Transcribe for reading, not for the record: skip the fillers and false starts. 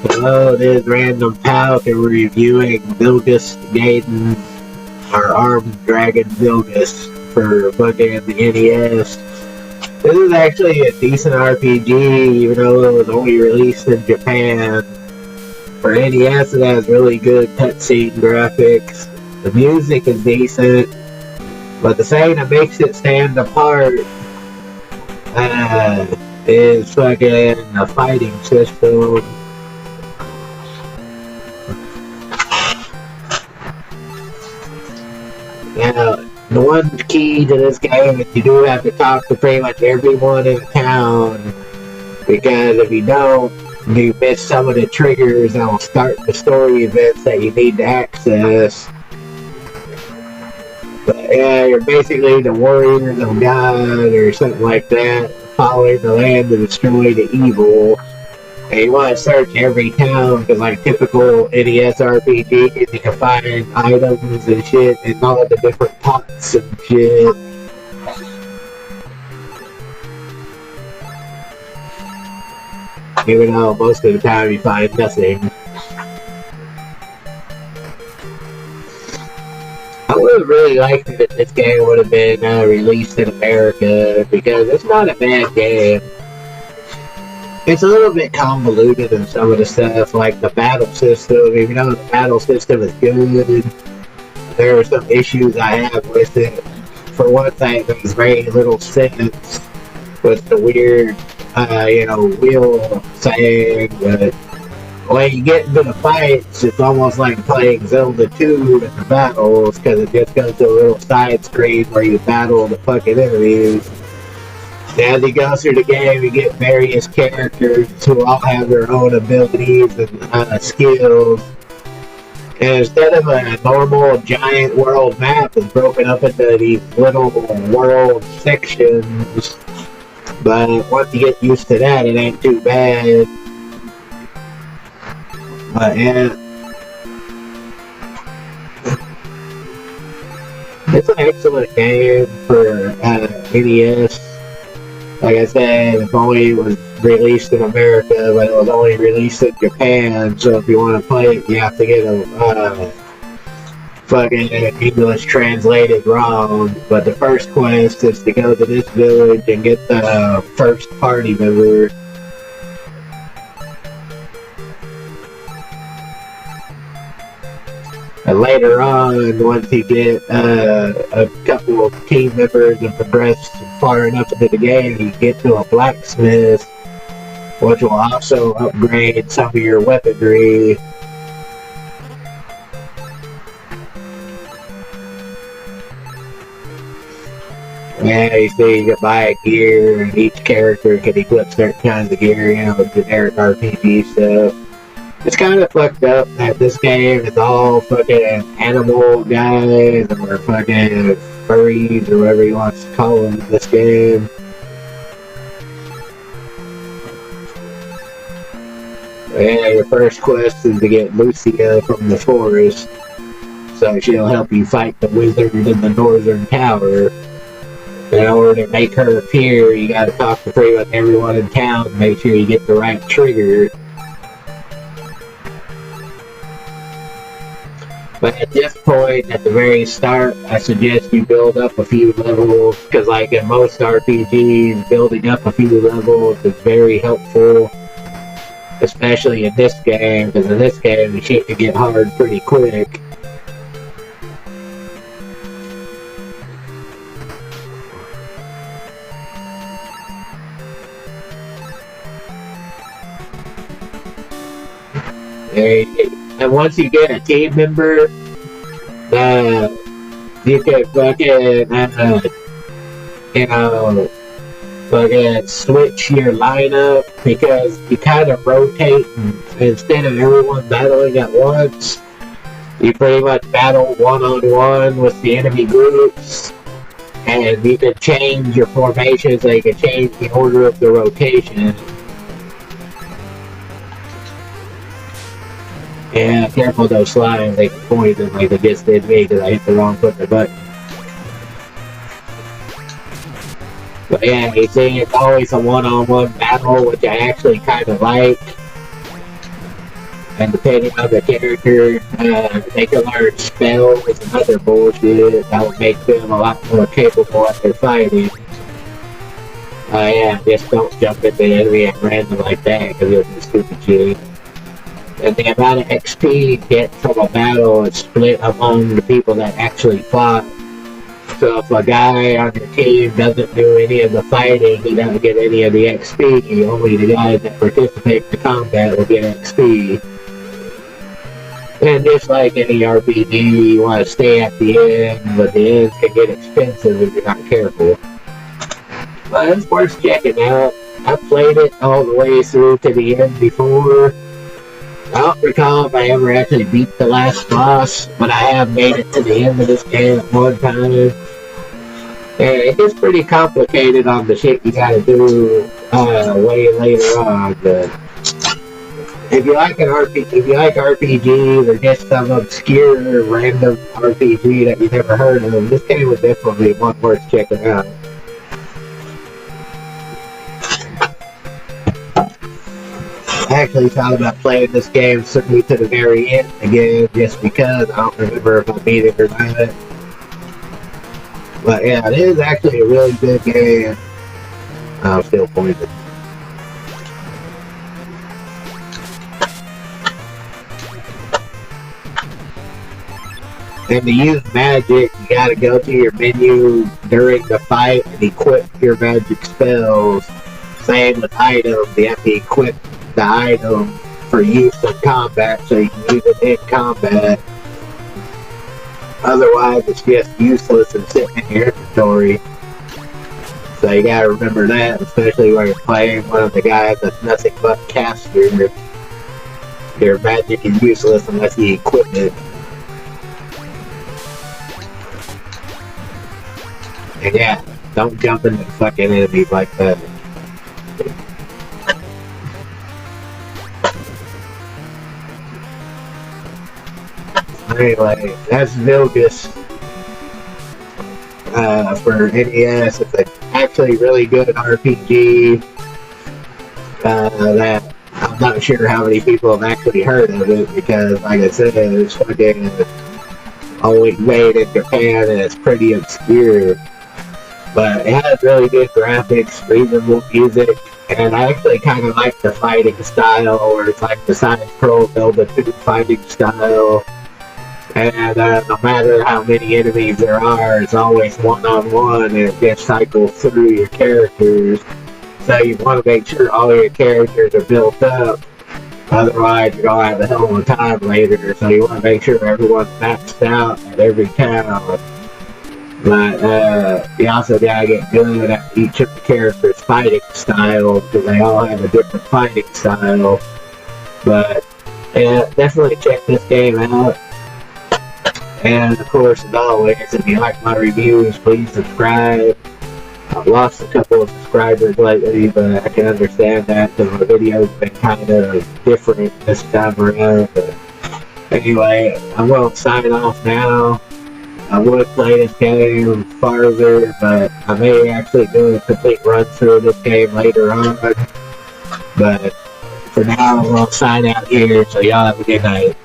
Hello, this is Random Palk, and we're reviewing VILLGUST GAIDEN, our armed dragon VILLGUST for fucking the NES. This is actually a decent RPG, even though it was only released in Japan. For NES, it has really good cutscene graphics. The music is decent, but the thing that makes it stand apart is fucking a fighting system. Now, the one key to this game is you do have to talk to pretty much everyone in town, because if you don't, you miss some of the triggers that will start the story events that you need to access. But yeah, you're basically the warriors of God or something like that, following the land to destroy the evil. And you want to search every town, because like typical NES RPGs, you can find items and shit in all of the different pots and shit. Even though most of the time you find nothing. I would have really liked it if this game would have been released in America, because it's not a bad game. It's a little bit convoluted in some of the stuff, like the battle system. Even though the battle system is good, there are some issues I have with it. For one thing, it makes very little sense with the weird, wheel thing. But when you get into the fights, it's almost like playing Zelda 2 in the battles, because it just goes to a little side screen where you battle the fucking enemies. As you go through the game, you get various characters who all have their own abilities and skills. And instead of a normal giant world map, it's broken up into these little world sections. But once you get used to that, it ain't too bad. But yeah, it's an excellent game for NES. Like I said, it only was released in America, but it was only released in Japan, so if you want to play it, you have to get a fucking English translated ROM. But the first quest is to go to this village and get the first party member. And later on, once you get a couple of team members and progress far enough into the game, you get to a blacksmith, which will also upgrade some of your weaponry. Yeah, you see, you can buy gear, and each character can equip certain kinds of gear, generic RPG stuff. It's kind of fucked up that this game is all fucking animal guys or fucking furries or whatever you want to call them in this game. Yeah, your first quest is to get Lucia from the forest, so she'll help you fight the wizard in the northern tower. In order to make her appear, you gotta talk to pretty much everyone in town to make sure you get the right trigger. But at this point, at the very start, I suggest you build up a few levels, because like in most RPGs, building up a few levels is very helpful. Especially in this game, because in this game, the shit can get hard pretty quick. And once you get a team member, you can fucking, fucking switch your lineup, because you kind of rotate, and instead of everyone battling at once, you pretty much battle one-on-one with the enemy groups, and you can change your formation, so you can change the order of the rotation. Yeah, careful those slimes, they can poison like they just did me because I hit the wrong button. But yeah, you see, it's always a one-on-one battle, which I actually kind of like. And depending on the character, they can learn spells and other bullshit that would make them a lot more capable at their fighting. Yeah, just don't jump into the enemy at random like that, because it'll be stupid shit. And the amount of XP you get from a battle is split among the people that actually fought. So if a guy on your team doesn't do any of the fighting, he doesn't get any of the XP. Only the guys that participate in the combat will get XP. And just like any RPG, you want to stay at the end, but the ends can get expensive if you're not careful. But it's worth checking out. I played it all the way through to the end before. I don't recall if I ever actually beat the last boss, but I have made it to the end of this game at one time. And it gets pretty complicated on the shit you gotta do way later on. But if you like RPGs or just some obscure random RPG that you've never heard of, this game was definitely one worth checking out. I actually thought about playing this game certainly to the very end again, just because I don't remember if I beat it or not. But yeah, it is actually a really good game. I'm still pointing. And to use magic, you gotta go to your menu during the fight and equip your magic spells. Same with items, you have to equip the item for use in combat so you can use it in combat. Otherwise, it's just useless and sitting in your inventory. So you gotta remember that, especially when you're playing one of the guys that's nothing but caster. Your magic is useless unless you equip it. And yeah, don't jump into fucking enemies like that. Anyway, that's VILLGUST for NES. It's an actually really good RPG that I'm not sure how many people have actually heard of it, because like I said, it's fucking only made in Japan and it's pretty obscure. But it has really good graphics, reasonable music, and I actually kind of like the fighting style, where it's like the sidescroll build-a-tube fighting style. And no matter how many enemies there are, it's always one-on-one, and it just cycles through your characters. So you want to make sure all your characters are built up, otherwise you're going to have a hell of a time later. So you want to make sure everyone's maxed out at every town. But you also gotta get good at each of the characters' fighting style, because they all have a different fighting style. But yeah, definitely check this game out. And of course, as always, if you like my reviews, please subscribe. I've lost a couple of subscribers lately, but I can understand that, because my videos have been kind of different this time around. But anyway, I'm going to sign off now. I would play this game farther, but I may actually do a complete run through of this game later on. But for now, I'm going to sign out here, so y'all have a good night.